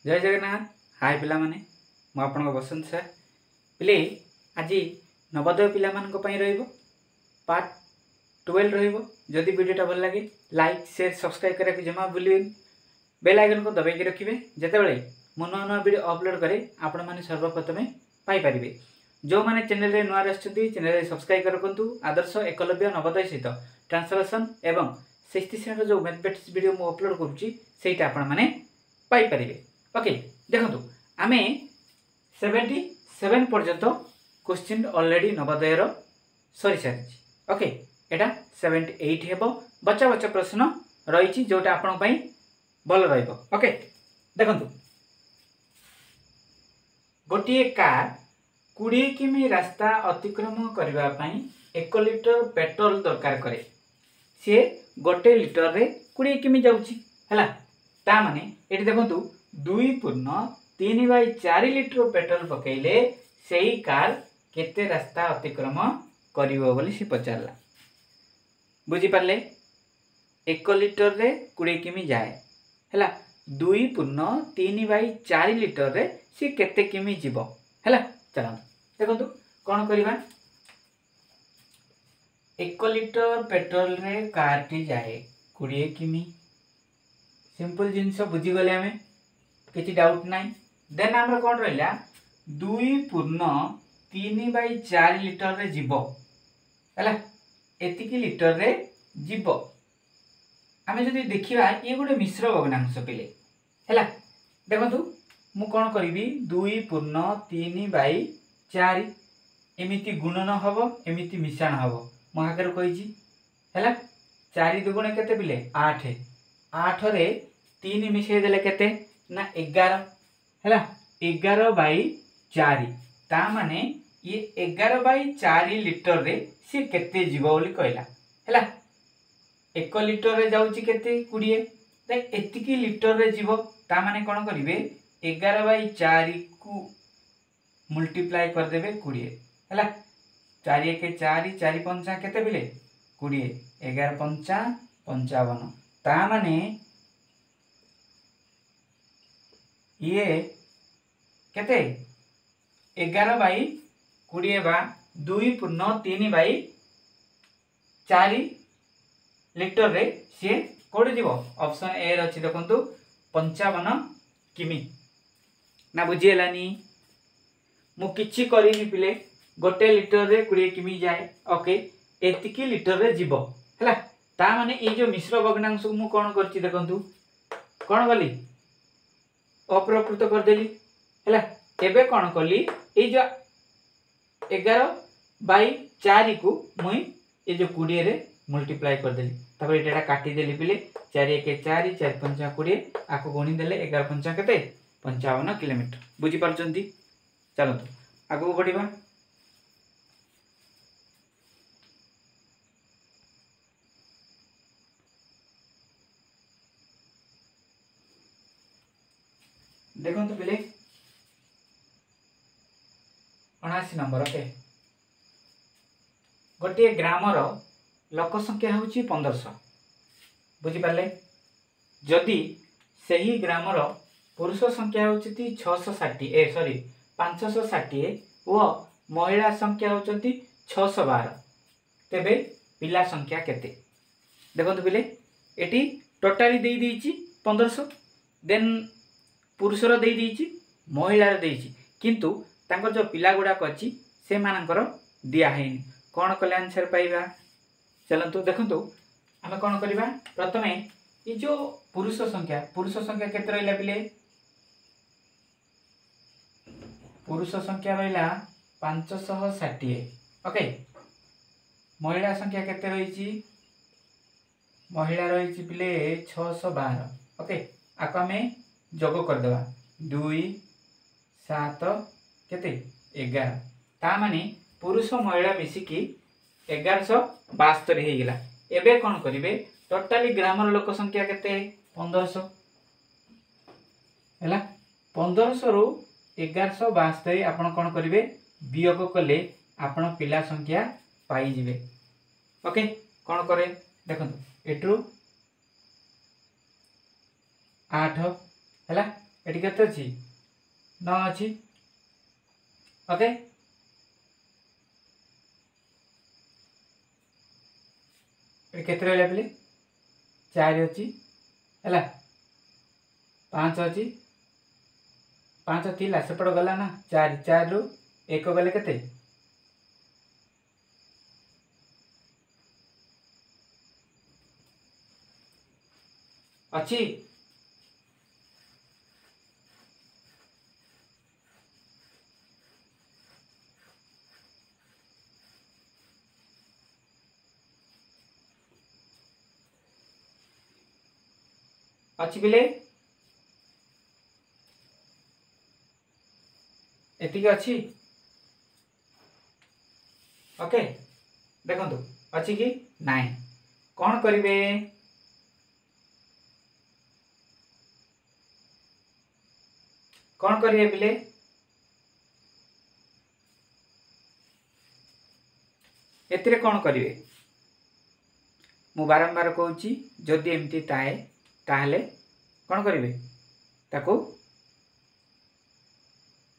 जय जगन्नाथ। हाय पिला माने मु आपन बसंत सर पिले आज नवोदय पिला मानक पई रहइबो पार्ट 12 रहइबो। जदि वीडियोटा भल लगे लाइक शेयर सब्सक्राइब करा के जमा भूलिबेन। बेल आइकन को दबाई के रखिबे जेतेबेले मु नवा नवा वीडियो अपलोड करे आपण माने सर्वप्रथमे पाई परिबे। जो माने चैनल रे नवा रहिसथि चैनल रे सब्सक्राइब करकंतु। आदर्श एकलव्य नवोदय सहित ट्रांसलेशन एवं 60 सेकंड जो मैथमेटिक्स वीडियो मु अपलोड करूची सेटा आपण माने पाई परिबे। ओके देखो आमे 77 पर्यंत क्वेश्चन ऑलरेडी नवोदय सरी सारी। ओके एटा 78 हेबो। बच्चा बच्चा प्रश्न रही जोटा आपण पई भल रहइबो। ओके देखो गोटे कार 20 किमी रास्ता अतिक्रमण करबा पई 1 लिटर पेट्रोल दरकार करे। सी गोटे लिटर रे 20 किमी जाउची हैला। ता माने एटी देखंतु 2.3/4 लिटर पेट्रोल पकेइले सेही कार केते रास्ता अतिक्रमण करिवो बोली सी पचारला। बुझी पारले 1 लिटर रे 20 किमी जाए हैला। 2.3/4 लिटर रे सी केते किमी जीवो हैला। चलो देखंतु कोन करिबा। 1 लिटर पेट्रोल रे कार टी जाए 20 किमी। सिंपल जिनस बुझी गले हमें किसी डाउट नहीं। देन हमरा कोन रहला 2.3/4 लिटर रे जीवो हैला। एतिकी लिटर रे जीवो आमे जदि देखिबा ये गोटे मिश्र भग्नांश पिले हैला। देखंतु मु कोन करिवि 2.3/4 एमिति गुणन हबो एमिति मिश्रण हबो। मु आगर कहिजी हैला। 4 दुगुणे केते पिले 8 8 रे 3 मिशे देले केते ना 11 हैला। 11/4 ता माने ये 11/4 लिटर रे सी केते जीवो बोली कहला हैला। 1 लिटर रे जाउची केते 20 दे एतिकी लिटर रे जीवो। ता माने कोन करिवे 11/4 को मल्टीप्लाई कर देबे 20 हैला। 4 1 4 4 5 केते बिले 20 11 5 55 ता माने ये केते 11/20 बा 2.3/4 लिटर रे सी कोड जीवो। ऑप्शन ए रछि देखंतु 55 किमी ना बुझियलानी। मु किछि करिनि पिले गोटे लिटर रे 20 किमी जाए। ओके एतिकी लिटर रे जीवो हैला। ता माने ए जो मिश्र भग्नांश मु कोन करछि देखंतु कोन गली अप्रकृत कर देली हैला। एबे कोन कली ए जो 11/4 को मुई ए जो 20 रे मल्टीप्लाई कर देली। तबे एटा काटी देली पिले 4 1 4 4 5 20 आको गणी देले 11 5 केते 55 किलोमीटर। बुझी पारचंती। चलो तो आगो बढ़िबा। देखो तो पिले 79 नंबर। ओके गोटे ग्रामर लोक संख्या होची 1500। बुझी पारले जदि सही ग्रामर पुरुष संख्या होची 560 व महिला संख्या होचंती 612 तेबे पिला संख्या केते। देखो तो पिले एटी टोटाली दे दीची 1500 देन पुरुषर दे दीची महिलार देची किंतु तांकर जो पिला गुडा कछि से मानकर दिया हैनी। कोन कले आंसर पाइबा। चलंतु देखंतु हमें कोन करिबा। प्रथमे ये जो पुरुष संख्या केते रहला पिले पुरुष संख्या रहला 560। ओके महिला संख्या केते रहिची महिला रहिची पिले 612। ओके आको हमें जोग कर देबा 2 7 केते 11 ता माने पुरुष महिला मिसिकी 1172 हे गेला। एबे कोन करिवे टोटली ग्रामर लोक संख्या केते 1500 हैला। 1500 रु 1172 आपण कोन करिवे वियोग कले आपण पिला संख्या पाई जिवे। ओके कोन करे देखंतु एटू 8 हैला एटी केते अछि 9 अछि ओके एटी केते रहला पिले 4 अछि हैला 5 अछि 5 थिला सेपट गला ना 4 4 रु 1 गले केते अछि अच्छी पिले एतिक अच्छी ओके देखंतु अच्छी कि नाइ कौन करिवे कौन करिवे पिले एतिरे कौन करिवे मु बारंबार कहूची जदि एमती ताए ताहले कौन करिवे ताको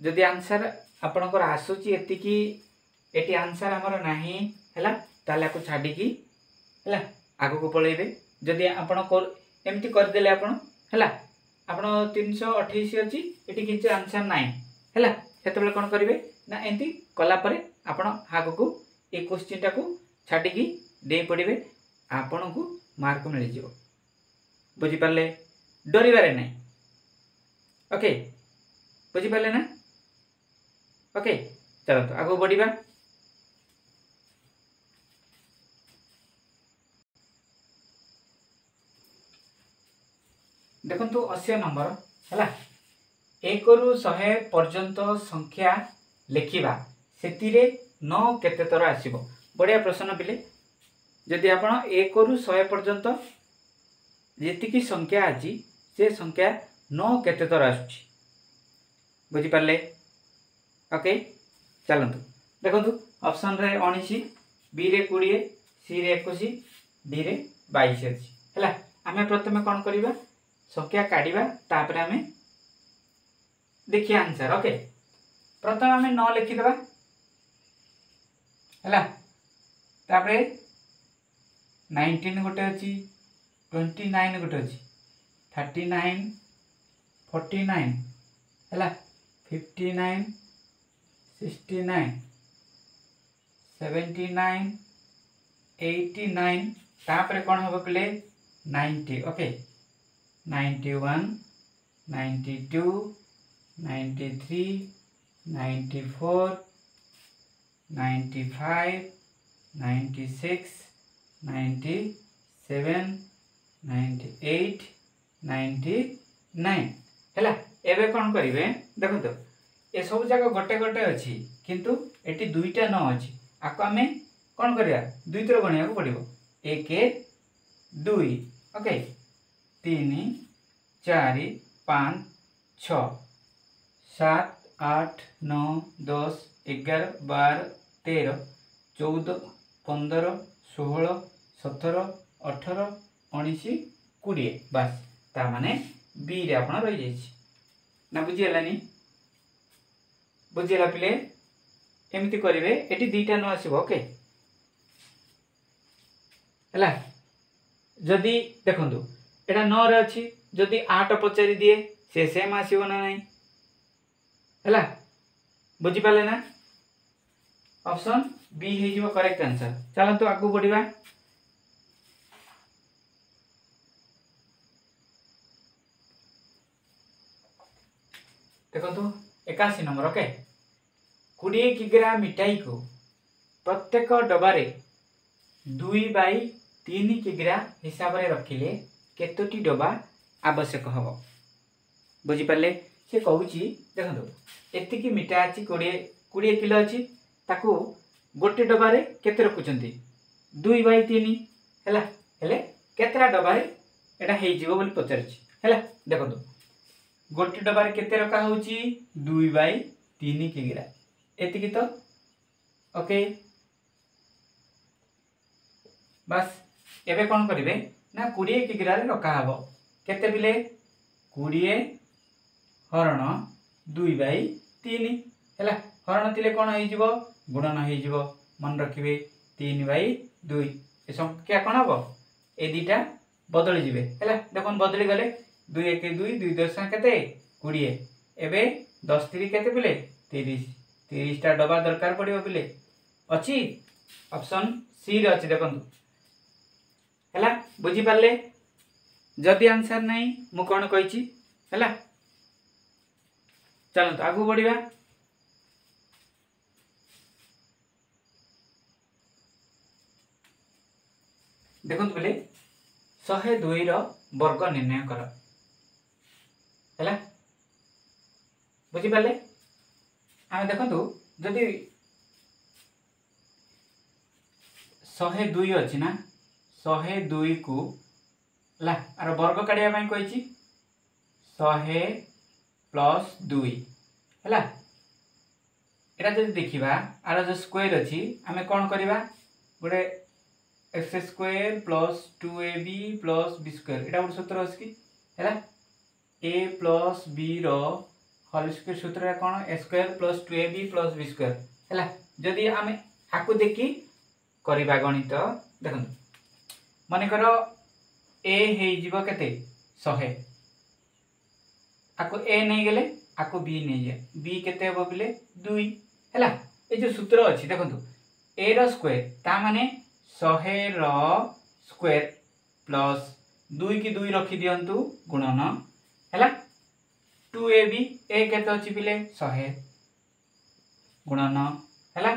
जदि आंसर आपणकर आसुची एतिकी एटी आंसर हमर नाही हैला ताले को छाडी की हैला आगो को पळेबे जदि आपण एमती कर देले आपण हैला आपण 328 अछि एटी किछ आंसर नाही हैला सेतबेले कोन करिवे ना एंती कला परे आपण आगो को ए क्वेश्चन टाको छाडी की दे पड़िबे आपण को मार्क मिल जिवो बुझी पाले डरिबारे नाही ओके बुझी पाले ना ओके चलो तो आगो बढ़िबा देखंतु 80 नंबर हैला 1 रु 100 पर्यंत संख्या लेखिबा सेतिरे 9 केते तर आसीबो बढ़िया प्रश्न पिले जदि आपण 1 रु 100 पर्यंत जेतिकी संख्या अछि से संख्या 9 केते तर आछी बुझी पाले ओके चलतु देखंतु ऑप्शन रे 19 बी रे 20 सी रे 21 डी रे 22 अछि हैला आमे प्रथमे कोन करिबा संख्या काढिबा तापर आमे देखिया आंसर ओके प्रथम आमे 9 लिखि देबा हैला तापर 19 गोटे अछि 29 गोटे अछि 39 49 हैला 59 69 79 89 तापर कोन होबो प्ले 90 ओके 91 92 93 94 95 96 97 98 99 हैला एबे कोन करिवे देखो तो ए सब जगह गोटे गोटे अछि किंतु एटी दुईटा न अछि आको आमे कोन करिया दुई थर गणिया को पड़िबो 1 2 ओके 3 4 5 6 7 8 9 10 11 12 13 14 15 16 17 18 19 20 बस ता माने बी रे आपण रहि जाइछि ना बुझियलानी बुझियला पिले एमिति करिवे एटी दुईटा न आसीबो ओके हैला जदि देखंतु एटा 9 रे अछि जदि 8 पचारि दिए से सेम आसीबो ना नाही हैला बुझि पाले ना ऑप्शन बी हे जिवो करेक्ट आंसर चलंतु आगु बढ़िबा देखंतु 81 नंबर ओके 20 किग्रा मिठाई को प्रत्येक डबारे 2/3 किग्रा हिसाब रे रखिले केतोटी डबा आवश्यक हबो बुझि पाले से कहूची देखंतु एतिकी मिठा अछि 20 किलो अछि ताकू गोटे डबा रे केते रखुचंती 2/3 हैला हेले केतरा डबा रे एटा हेइ जिवो बोली पचरछि हैला देखंतु गोटे डबा रे केते रखा होउची 2/3 किग्रा एतिकी तो ओके बस एबे कोन करिवे ना 20 किग्रा रे रखा हबो केते बिले 20 हरण 2/3 है हरण थे कौन हो गुणन हो मन रखिए 3/2 ए संख्या कौन हम ए दुटा बदली जीवे है देख बदली गले 2 1 2 2 10 के 20 एवं 10 3 के पिले 30 30टा डबा दरकार पड़ो पिले अच्छी ऑप्शन सी रे अच्छी देखो है बुझी पारे जदि आंसर नहीं मु कौन कही है चलते आगू बढ़िया देखो बोले 102 वर्ग निर्णय कर है बुझीपारे आम देखु जदि 102 अच्छी ना 102 को आर वर्ग काढ़ा कही 100 प्लस 2 है यहाँ जब देखा आर जो स्क्वायर अच्छी आम कौन करवा गोटे X square plus 2ab plus B square यहाँ गोटे सूत्र अच्छी है A plus B whole square सूत्र कौन A square plus 2ab plus B square है जदि आम आपको देखी करवा गणित देखो मनकर ए हो के 100 आपको ए नहीं गले आपको बी नहीं जाए बी केते हम बोले 2 है ये जो सूत्र अच्छी देखो ए रो स्क्वायर ता माने 100 रो स्क्वायर प्लस 2 की 2 रखी दियंतु गुणन है 2ab ए केते अच्छी पिले 100 गुणन है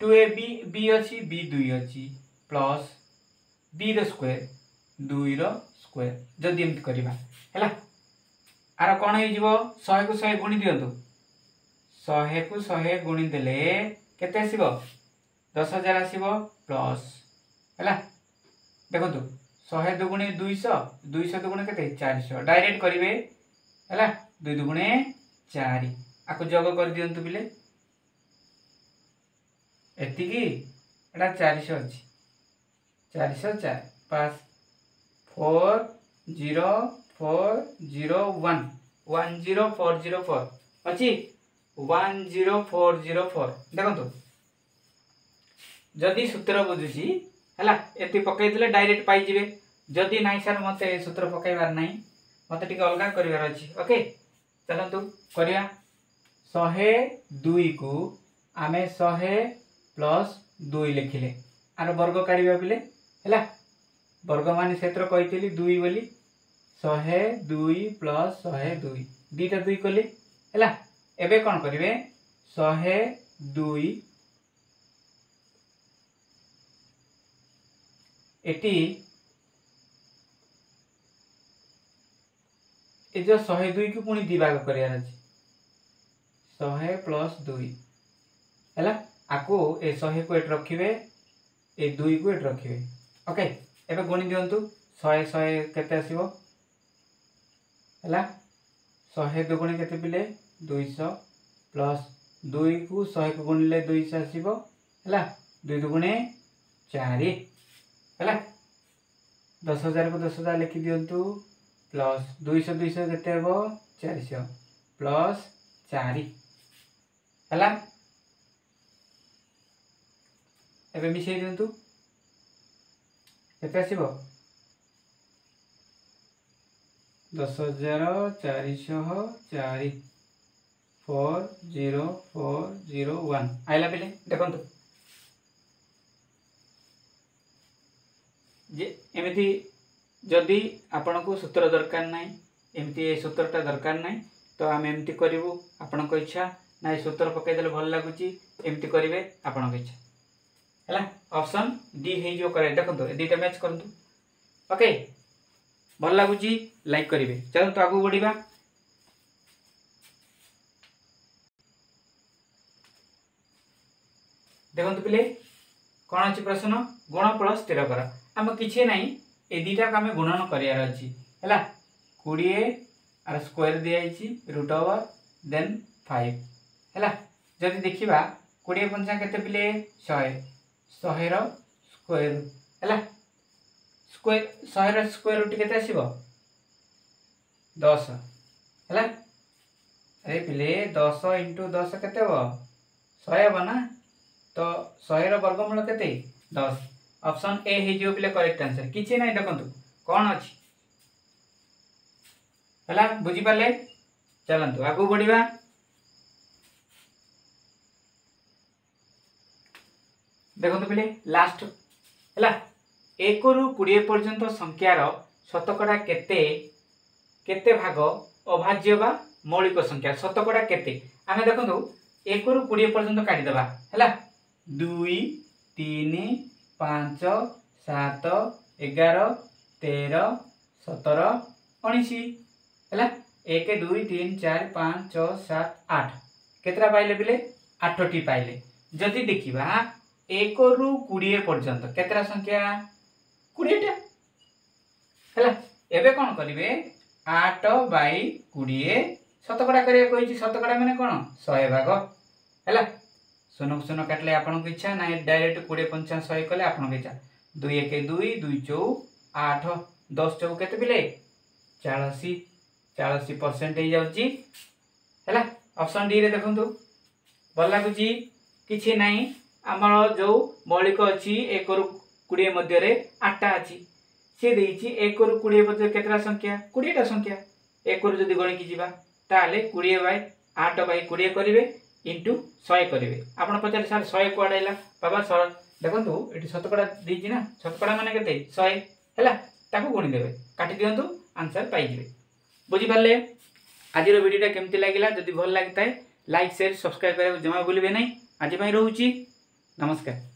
2ab बी अच्छी बी 2 अच्छी प्लस बी रो स्क्वायर 2 रो स्क्वायर जदि एमती करवा है आर कौन हो 100 को 100 गुणी दिंतु 100 को 100 गुणी देले केते आसीबो 10,000 आसीबो प्लस है देखो 100 दुगुणे 200 200 दुगुणे केते 400 डायरेक्ट करिवे है 2 दुगुणे 4 आपको जोग कर दियंतु बिले एतिकी एटा 400 अछि 404 पास 4040 10404 अच्छी 10404 देखो जदि सूत्र बुझुची है एति पकईदे डायरेक्ट पाइबे जदि नाई सर मत सूत्र पकईबार ना मत टे अलग करार अच्छी ओके चलतु करिया 102 को आम 100 प्लस 2 लिखिले आर वर्ग काढ़ा पिले है वर्ग मान से कही 2 बोली 102 प्लस 102 दुईटा 2 कले है एबे कौन करेंगे 102 एटी ए जो 102 को पुणी दिभाग करार अच्छे 100 प्लस 2 है आपको ए 100 को एट रखिए ए 2 को एट रखिए ओके एबे गुणी दियंतु 100 100 केते आसीबो है 100 दुगुणी केते पिले 200 प्लस 2 को 100 को गुणिले 200 आसीबो है 2 दुगुणे 4 है 10,000 को 10,000 लिखि दियंतु प्लस 200 200 केते हेबो 400 प्लस 4 है एबे मिसई दियंतु केते आसीबो 10,404 40401 आइला पिले देखंतु जे एमिति जदि आपन को सूत्र दरकार नाही एमिति ए सूत्रटा दरकार नाही तो आम एमिति करिवु आपन को इच्छा ना सूत्र पकई देले भल लागुची एमिति करिवे आपन को इच्छा है ऑप्शन डी है जो करे देखो दुईटा मैच करतु ओके भल लगुच लाइक करेंगे चलते आगू बढ़ा देखो पिले कौन अच्छी प्रश्न गुण प्लस स्थिर कर आम कि ना ये दुटा को आम गुणन करार अच्छी है 20 आर स्क्वायर दिखाई √ओवर देन 5 है जदि देखा 20 पंचा केते पिले 100 100 स्क्वायर है स्क्वायर 100 स्क्वायर रूट केते आसीबो 10 है अरे पिले 10 इंटू 10 केते हो 100 हे ना तो 100 रो वर्गमूल केते 10 ऑप्शन ए हे जो पिले करेक्ट आंसर किछि नै देखंतु कोन अछि हला बुझी पाले चलंतु आगु बढ़िबा देखंतु पिले लास्ट हला 1 रु 20 पर्यंत संख्यार शतकड़ा केते केते भाग अभाज्य बा मौलिक संख्या शतकड़ा केते आमे देखंतु 1 रु 20 पर्यंत काटी देबा हला 2 3 5 7 11 13 17 19 हला 1 2 3 4 5 6 7 8 केतरा पाइले बिले 8 टी पाइले जदि देखिबा 1 रु 20 पर्यंत केतरा संख्या 20 टा हला एबे कोन करिवे 8 बाई 20 शतकड़ा करिया कहिछि शतकड़ा माने कोन 100 भाग हला सुनो सुनो काटले आपन को इच्छा ना डायरेक्ट 20 50 100 कले आपन को इच्छा 2 1 2 2 4 8 10 4 केते बिले 84 84% हे जाउची हला ऑप्शन डी रे देखंतु भल लागुची किछि नाही हमर जो मौलिक अछि 1 रु 20 मध्य रे 8 टा अछि से देइछि 1 रु 20 मध्य केतरा संख्या 20 टा संख्या 1 रु जदी गणी की जिबा ताले 20 बाय 8 बाय 20 करिवे इंटू 100 करिवे आपण पचारे सर 100 कोड आइला बाबा सर देखंतु एठी शतकड़ा दीछि ना शतकड़ा माने केते 100 हैला ताको गुणी देबे काटी दियंतु आंसर पाइ जिवे बुझी पाले आज रो वीडियोटा केमति लागिला जदी भल लागिताय लाइक शेयर सब्सक्राइब करे जमा भूलिबे नै आज पई रहूची नमस्कार।